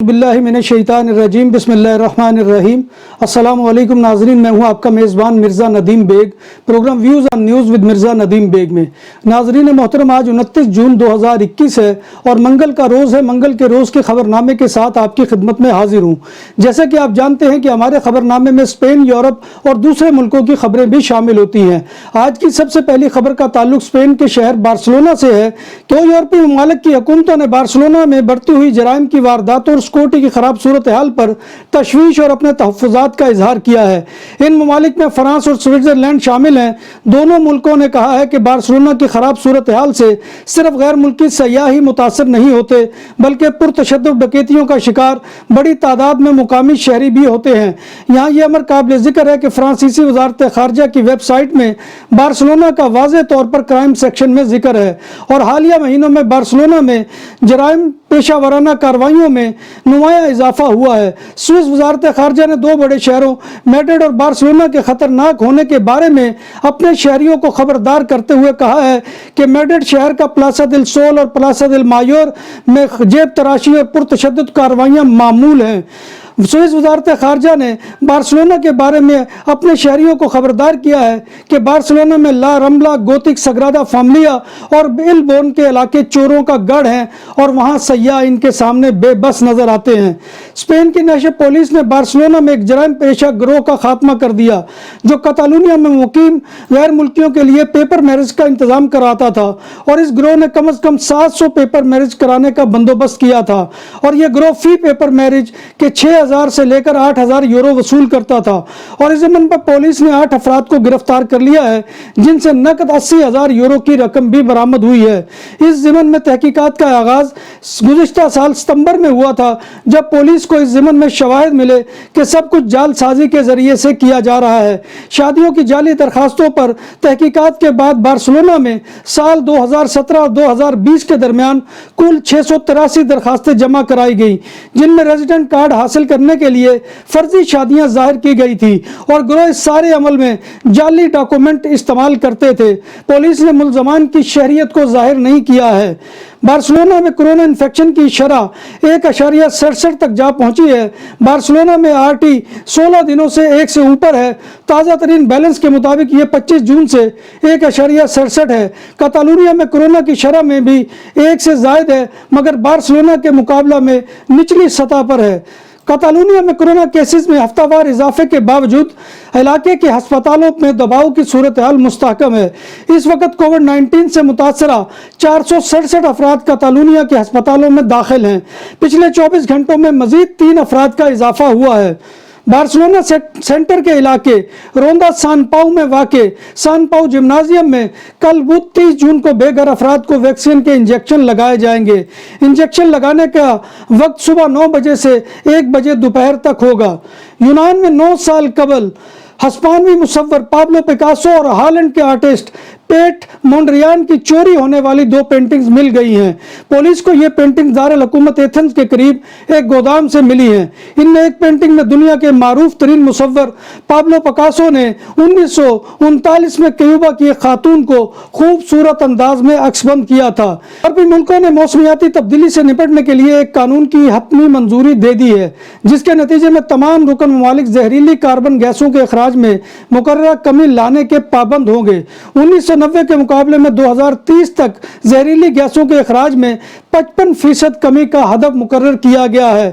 باللہ من الشیطان الرجیم بسم اللہ الرحمن الرحیم۔ السلام علیکم ناظرین، میں ہوں آپ کا میزبان Mirza Nadeem Baig, program views on news with Mirza Nadeem Baig میں۔ ناظرین محترم، آج 29 جون 2021 ہے اور منگل کا روز ہے۔ منگل کے روز کے خبر نامے کے ساتھ آپ کی خدمت میں حاضر ہوں۔ جیسا کہ آپ جانتے ہیں کہ ہمارے خبر نامے میں اسپین، یورپ اور دوسرے ملکوں کی خبریں بھی شامل ہوتی ہیں۔ آج کی سب سے پہلی خبر کا تعلق اسپین کے شہر بارسلونا سے ہے۔ تو یورپی ممالک کی حکومتوں نے بارسلونا میں بڑھتی ہوئی جرائم کی وارداتوں اور سیکورٹی کی خراب صورتحال پر تشویش اور اپنے تحفظات کا اظہار کیا ہے۔ ان ممالک میں فرانس اور سوئٹزرلینڈ شامل ہیں۔ دونوں ملکوں نے کہا ہے کہ بارسلونا کی خراب صورتحال سے صرف غیر ملکی سیاح ہی متاثر نہیں ہوتے بلکہ پرتشدد ڈکیتیوں کا شکار بڑی تعداد میں مقامی شہری بھی ہوتے ہیں۔ یہاں یہ امر قابل ذکر ہے کہ فرانسیسی وزارت خارجہ کی ویب سائٹ میں بارسلونا کا واضح طور پر کرائم سیکشن میں ذکر ہے اور حالیہ مہینوں میں بارسلونا میں جرائم پیشہ ورانہ کارروائیوں میں نمایاں اضافہ ہوا ہے۔ سوئس وزارت خارجہ نے دو بڑے شہروں میڈرڈ اور بارسلونا کے خطرناک ہونے کے بارے میں اپنے شہریوں کو خبردار کرتے ہوئے کہا ہے کہ میڈرڈ شہر کا پلاسا دل سول اور پلاسا دل مایور میں جیب تراشی اور پرتشدد کارروائیاں معمول ہیں۔ سوئس وزارت خارجہ نے بارسلونا کے بارے میں اپنے شہریوں کو خبردار کیا ہے کہ بارسلونا میں لا رمبلا، گوتک سگرادا فاملیا اور بیل بون کے علاقے چوروں کا گڑھ ہیں اور وہاں سیاح ان کے سامنے بے بس نظر آتے ہیں۔ اسپین کی نیشنل پولیس نے بارسلونا میں ایک جرائم پیشہ گروہ کا خاتمہ کر دیا جو کتالونیا میں مقیم غیر ملکیوں کے لیے پیپر میرج کا انتظام کراتا تھا، اور اس گروہ نے کم از کم 700 پیپر میرج کرانے کا بندوبست کیا تھا، اور یہ گروہ فی پیپر میرج کے 6,000 سے لے کر 8,000 یورو وصول کرتا تھا، اور اس ضمن پر پولیس نے 8 افراد کو گرفتار کر لیا ہے جن سے نقد 80,000 یورو کی رقم بھی برآمد ہوئی ہے۔ اس ضمن میں تحقیقات کا آغاز گزشتہ سال ستمبر میں ہوا تھا جب پولیس کو اس ضمن میں شواہد ملے کہ سب کچھ جعل سازی کے ذریعے سے کیا جا رہا ہے۔ شادیوں کی جعلی درخواستوں پر تحقیقات کے بعد بارسلونا میں سال 2017 اور 2020 کے درمیان کل 683 درخواستیں جمع کرائی گئی جن میں ریزیڈنٹ کارڈ حاصل کرنے کے لیے فرضی شادیاں ظاہر کی گئی تھی، اور گروہ اس سارے عمل میں جعلی ڈاکومنٹ استعمال کرتے تھے۔ پولیس نے ملزمان کی شہریت کو ظاہر نہیں کیا ہے۔ بارسلونا میں کرونا انفیکشن کی شرح 1.67 تک جا پہنچی ہے۔ بارسلونا میں RT 16 دنوں سے 1 سے اوپر ہے۔ تازہ ترین بیلنس کے مطابق یہ 25 جون سے 1.67 ہے۔ کتالونیا میں کرونا کی شرح میں بھی 1 سے زائد ہے مگر بارسلونا کے مقابلہ میں نچلی سطح پر ہے۔ کتالونیا میں کرونا کیسز میں ہفتہ وار اضافے کے باوجود علاقے کے ہسپتالوں میں دباؤ کی صورتحال مستحکم ہے۔ اس وقت کووڈ-19 سے متاثرہ 467 افراد کتالونیا کے ہسپتالوں میں داخل ہیں۔ پچھلے 24 گھنٹوں میں مزید 3 افراد کا اضافہ ہوا ہے۔ بارسلونا سینٹر کے علاقے روندا سان پاؤ میں واقع سان پاؤ جمنازیم میں کل 30 جون کو بے گھر افراد کو ویکسین کے انجیکشن لگائے جائیں گے۔ انجیکشن لگانے کا وقت صبح 9 بجے سے 1 بجے دوپہر تک ہوگا۔ یونان میں 9 سال قبل ہسپانوی مصور پابلو پیکاسو اور ہالینڈ کے آرٹسٹ پیٹ مونڈریان کی چوری ہونے والی 2 پینٹنگز مل گئی ہیں۔ پولیس کو یہ پینٹنگ دارالحکومت ایتھنز کے قریب ایک گودام سے ملی ہیں۔ ان میں ایک پینٹنگ میں دنیا کے معروف ترین مصور پابلو پیکاسو نے 1939 میں کیوبا کی ایک خاتون کو خوبصورت انداز میں عکس بند کیا تھا۔ عربی ملکوں نے موسمیاتی تبدیلی سے نپٹنے کے لیے ایک قانون کی حتمی منظوری دے دی ہے جس کے نتیجے میں تمام رکن ممالک زہریلی کاربن گیسوں کے اخراج میں مقررہ کمی لانے کے پابند ہوں گے۔ 1990 کے مقابلے میں 2030 تک زہریلی گیسوں کے اخراج میں 55% کمی کا ہدف مقرر کیا گیا ہے۔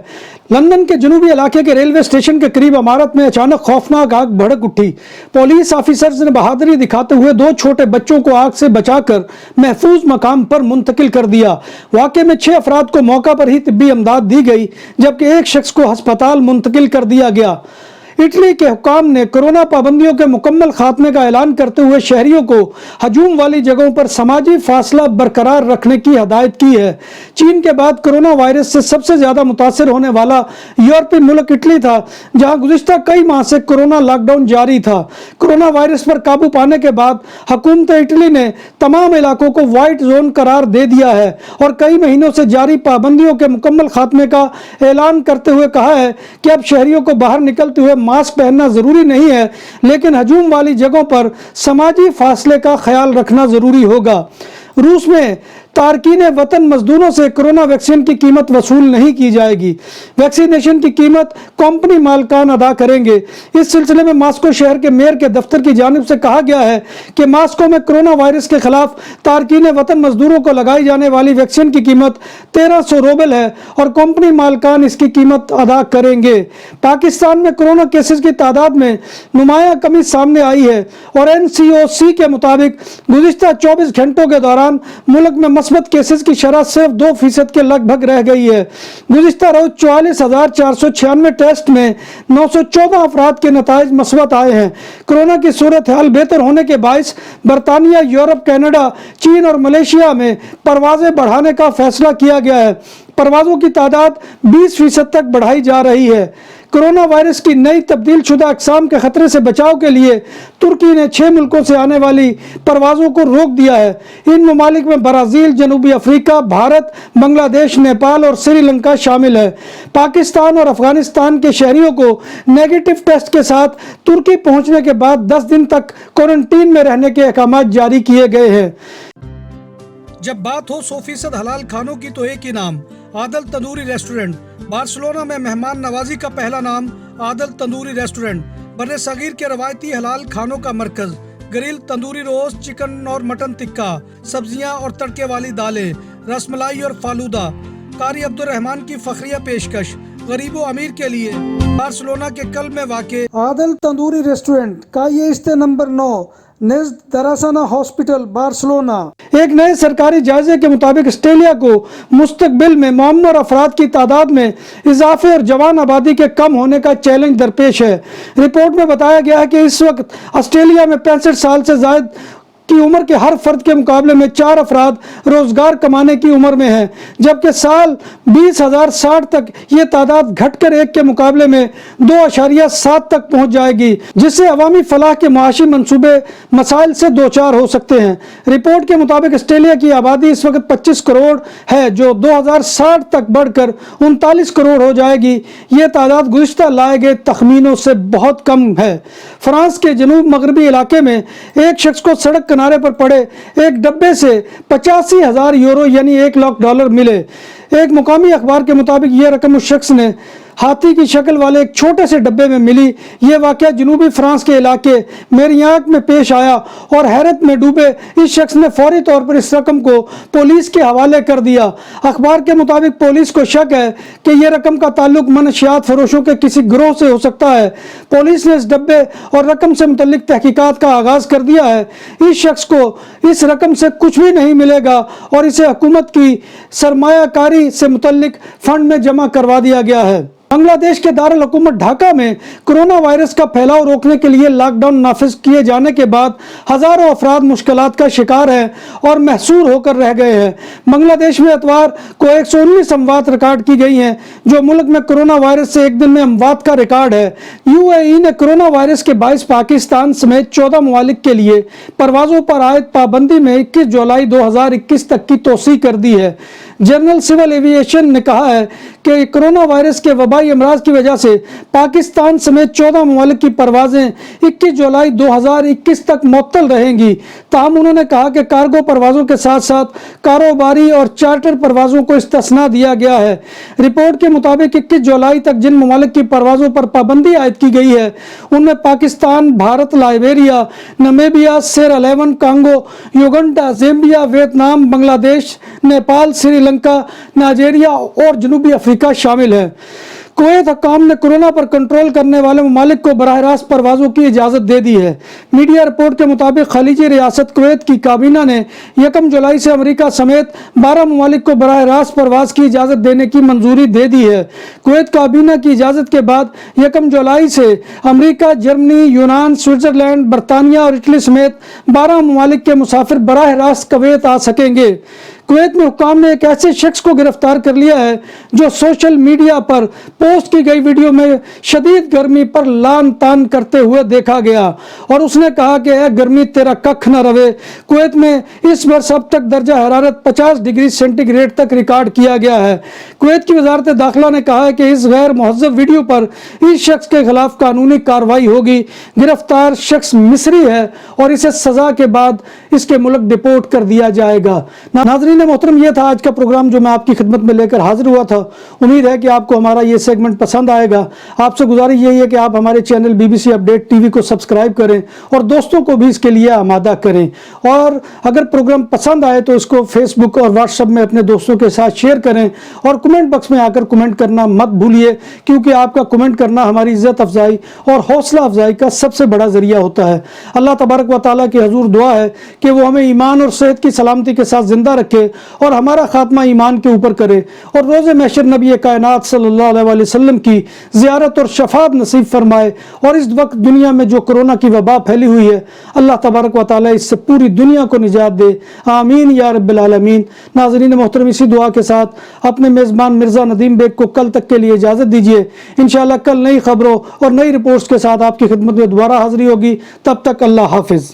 لندن کے جنوبی علاقے کے ریلوے اسٹیشن کے قریب عمارت میں اچانک خوفناک آگ بھڑک اٹھی۔ پولیس آفیسرز نے بہادری دکھاتے ہوئے 2 چھوٹے بچوں کو آگ سے بچا کر محفوظ مقام پر منتقل کر دیا۔ واقعے میں 6 افراد کو موقع پر ہی طبی امداد دی گئی جبکہ 1 شخص کو ہسپتال منتقل کر دیا گیا۔ اٹلی کے حکام نے کرونا پابندیوں کے مکمل خاتمے کا اعلان کرتے ہوئے شہریوں کو ہجوم والی جگہوں پر سماجی فاصلہ برقرار رکھنے کی ہدایت کی ہے۔ چین کے بعد کرونا وائرس سے سب سے زیادہ متاثر ہونے والا یورپی ملک اٹلی تھا جہاں گزشتہ کئی ماہ سے کرونا لاک ڈاؤن جاری تھا۔ کرونا وائرس پر قابو پانے کے بعد حکومت اٹلی نے تمام علاقوں کو وائٹ زون قرار دے دیا ہے اور کئی مہینوں سے جاری پابندیوں کے مکمل خاتمے کا اعلان کرتے ہوئے کہا ہے کہ اب شہریوں کو باہر نکلتے ہوئے ماسک پہننا ضروری نہیں ہے لیکن ہجوم والی جگہوں پر سماجی فاصلے کا خیال رکھنا ضروری ہوگا۔ روس میں تارکین وطن مزدوروں سے کرونا ویکسین کی قیمت وصول نہیں کی جائے گی، ویکسینیشن کی قیمت کمپنی مالکان ادا کریں گے۔ اس سلسلے میں ماسکو شہر کے میئر کے دفتر کی جانب سے کہا گیا ہے کہ ماسکو میں کرونا وائرس کے خلاف تارکین وطن مزدوروں کو لگائی جانے والی ویکسین کی قیمت 1300 روبل ہے اور کمپنی مالکان اس کی قیمت ادا کریں گے۔ پاکستان میں کرونا کیسز کی تعداد میں نمایاں کمی سامنے آئی ہے اور NCOC کے مطابق گزشتہ 24 گھنٹوں کے دوران ملک میں مثبت کیسز کی شرح صرف 2% کے لگ بھگ رہ گئی ہے۔ گزشتہ روز 44,496 ٹیسٹ میں 914 افراد کے نتائج مثبت آئے ہیں۔ کرونا کی صورتحال بہتر ہونے کے باعث برطانیہ، یورپ، کینیڈا، چین اور ملیشیا میں پروازیں بڑھانے کا فیصلہ کیا گیا ہے۔ پروازوں کی تعداد 20% تک بڑھائی جا رہی ہے۔ کرونا وائرس کی نئی تبدیل شدہ اقسام کے خطرے سے بچاؤ کے لیے ترکی نے 6 ملکوں سے آنے والی پروازوں کو روک دیا ہے۔ ان ممالک میں برازیل، جنوبی افریقہ، بھارت، بنگلہ دیش، نیپال اور سری لنکا شامل ہے۔ پاکستان اور افغانستان کے شہریوں کو نیگیٹو ٹیسٹ کے ساتھ ترکی پہنچنے کے بعد 10 دن تک کوارنٹین میں رہنے کے احکامات جاری کیے گئے ہیں۔ جب بات ہو 100% حلال کھانوں کی تو ایک ہی نام، عادل تندوری ریسٹورنٹ۔ بارسلونا میں مہمان نوازی کا پہلا نام عادل تندوری ریسٹورنٹ، بر صغیر کے روایتی حلال کھانوں کا مرکز۔ گرل تندوری روسٹ، چکن اور مٹن ٹکا، سبزیاں اور تڑکے والی دالیں، رس ملائی اور فالودہ۔ قاری عبدالرحمن کی فخریہ پیشکش، غریب و امیر کے لیے۔ بارسلونا کے قلب میں واقع عادل تندوری ریسٹورنٹ کا یہ استے نمبر 9 نزد دراسانہ ہاسپٹل، بارسلونا۔ ایک نئے سرکاری جائزے کے مطابق آسٹریلیا کو مستقبل میں معمر افراد کی تعداد میں اضافے اور جوان آبادی کے کم ہونے کا چیلنج درپیش ہے۔ رپورٹ میں بتایا گیا ہے کہ اس وقت آسٹریلیا میں 65 سال سے زائد کی عمر کے ہر فرد کے مقابلے میں 4 افراد روزگار کمانے کی عمر میں ہیں، جبکہ سال 2060 تک یہ تعداد گھٹ کر 1 کے مقابلے میں 2.7 تک پہنچ جائے گی، جس سے عوامی فلاح کے معاشی منصوبے مسائل سے دوچار ہو سکتے ہیں۔ رپورٹ کے مطابق آسٹریلیا کی آبادی اس وقت 25 کروڑ ہے، جو 2060 تک بڑھ کر 39 کروڑ ہو جائے گی۔ یہ تعداد گزشتہ لائے گئے تخمینوں سے بہت کم ہے۔ فرانس کے جنوب مغربی علاقے میں ایک شخص کو سڑک کنارے پر پڑے ایک ڈبے سے 85,000 یورو یعنی $1,00,000 ملے۔ ایک مقامی اخبار کے مطابق یہ رقم اس شخص نے ہاتھی کی شکل والے ایک چھوٹے سے ڈبے میں ملی۔ یہ واقعہ جنوبی فرانس کے علاقے میریاک میں پیش آیا اور حیرت میں ڈوبے اس شخص نے فوری طور پر اس رقم کو پولیس کے حوالے کر دیا۔ اخبار کے مطابق پولیس کو شک ہے کہ یہ رقم کا تعلق منشیات فروشوں کے کسی گروہ سے ہو سکتا ہے۔ پولیس نے اس ڈبے اور رقم سے متعلق تحقیقات کا آغاز کر دیا ہے۔ اس شخص کو اس رقم سے کچھ بھی نہیں ملے گا اور اسے حکومت کی سرمایہ کاری سے متعلق فنڈ میں جمع کروا دیا گیا ہے۔ بنگلہ دیش کے دارالحکومت ڈھاکہ میں کرونا وائرس کا پھیلاؤ روکنے کے لیے لاک ڈاؤن نافذ کیے جانے کے بعد ہزاروں افراد مشکلات کا شکار ہیں اور محصور ہو کر رہ گئے ہیں۔ بنگلہ دیش میں اتوار کو 119 اموات ریکارڈ کی گئی ہیں، جو ملک میں کرونا وائرس سے ایک دن میں اموات کا ریکارڈ ہے۔ UAE نے کرونا وائرس کے باعث پاکستان سمیت 14 ممالک کے لیے پروازوں پر عائد پابندی میں 21 جولائی 2021 تک کی توسیع کر دی ہے۔ جنرل سول ایویشن نے کہا ہے کہ کرونا وائرس کے وبائی امراض کی وجہ سے پاکستان سمیت 14 ممالک کی پروازیں 21 جولائی 2021 تک معطل رہیں گی۔ تاہم انہوں نے کہا کہ کارگو پروازوں کے ساتھ ساتھ کاروباری اور چارٹر پروازوں کو استثناء دیا گیا ہے۔ رپورٹ کے مطابق 21 جولائی تک جن ممالک کی پروازوں پر پابندی عائد کی گئی ہے ان میں Pakistan, Bharat, Liberia, Namibia, Sierra Leone, Congo, Uganda, Zambia, Vietnam, Bangladesh, Nepal, Sri Lanka, Nigeria اور جنوبی افریقہ شامل ہیں۔ کویت حکام نے کرونا پر کنٹرول کرنے والے ممالک کو براہ راست پروازوں کی اجازت دے دی ہے۔ میڈیا رپورٹ کے مطابق خلیجی ریاست کویت کی کابینہ نے 1 جولائی سے امریکہ سمیت 12 ممالک کو براہ راست پرواز کی اجازت دینے کی منظوری دے دی ہے۔ کویت کابینہ کی اجازت کے بعد 1 جولائی سے امریکہ، جرمنی، یونان، سوئٹزرلینڈ، برطانیہ اور اٹلی سمیت 12 ممالک کے مسافر براہ راست کویت آ سکیں گے۔ کویت میں حکام نے ایک ایسے شخص کو گرفتار کر لیا ہے جو سوشل میڈیا پر پوسٹ کی گئی ویڈیو میں شدید گرمی پر لان تان کرتے ہوئے دیکھا گیا اور اس نے کہا کہ اے گرمی تیرا ککھ نہ روے۔ کویت میں اس برس اب تک درجہ حرارت 50 ڈگری سینٹی گریڈ تک ریکارڈ کیا گیا ہے۔ کویت کی وزارت داخلہ نے کہا ہے کہ اس غیر مہذب ویڈیو پر اس شخص کے خلاف قانونی کارروائی ہوگی۔ گرفتار شخص مصری ہے اور اسے سزا کے بعد اس کے ملک ڈپورٹ کر دیا جائے گا۔ ناظرین، ناظرین محترم، یہ تھا آج کا پروگرام جو میں آپ کی خدمت میں لے کر حاضر ہوا تھا۔ امید ہے کہ آپ کو ہمارا یہ سیگمنٹ پسند آئے گا۔ آپ سے گزارش یہی ہے کہ آپ ہمارے چینل BBC اپڈیٹ TV کو سبسکرائب کریں اور دوستوں کو بھی اس کے لیے آمادہ کریں، اور اگر پروگرام پسند آئے تو اس کو فیس بک اور واٹس ایپ میں اپنے دوستوں کے ساتھ شیئر کریں، اور کمنٹ باکس میں آ کر کمنٹ کرنا مت بھولیے، کیونکہ آپ کا کمنٹ کرنا ہماری عزت افزائی اور حوصلہ افزائی کا سب سے بڑا ذریعہ ہوتا ہے۔ اللہ تبارک و تعالیٰ کے حضور دعا ہے کہ وہ ہمیں ایمان اور صحت کی سلامتی کے ساتھ زندہ رکھے اور ہمارا خاتمہ ایمان کے اوپر کرے، اور روز محشر نبی کائنات صلی اللہ علیہ وسلم کی زیارت اور شفاعت نصیب فرمائے۔ اور اس وقت دنیا میں جو کرونا کی وبا پھیلی ہوئی ہے، اللہ تبارک و تعالیٰ اس سے پوری دنیا کو نجات دے، آمین یا رب العالمین۔ ناظرین محترم، اسی دعا کے ساتھ اپنے میزبان مرزا ندیم بیگ کو کل تک کے لیے اجازت دیجیے۔ انشاءاللہ کل نئی خبروں اور نئی رپورٹس کے ساتھ آپ کی خدمت میں دوبارہ حاضری ہوگی۔ تب تک اللہ حافظ۔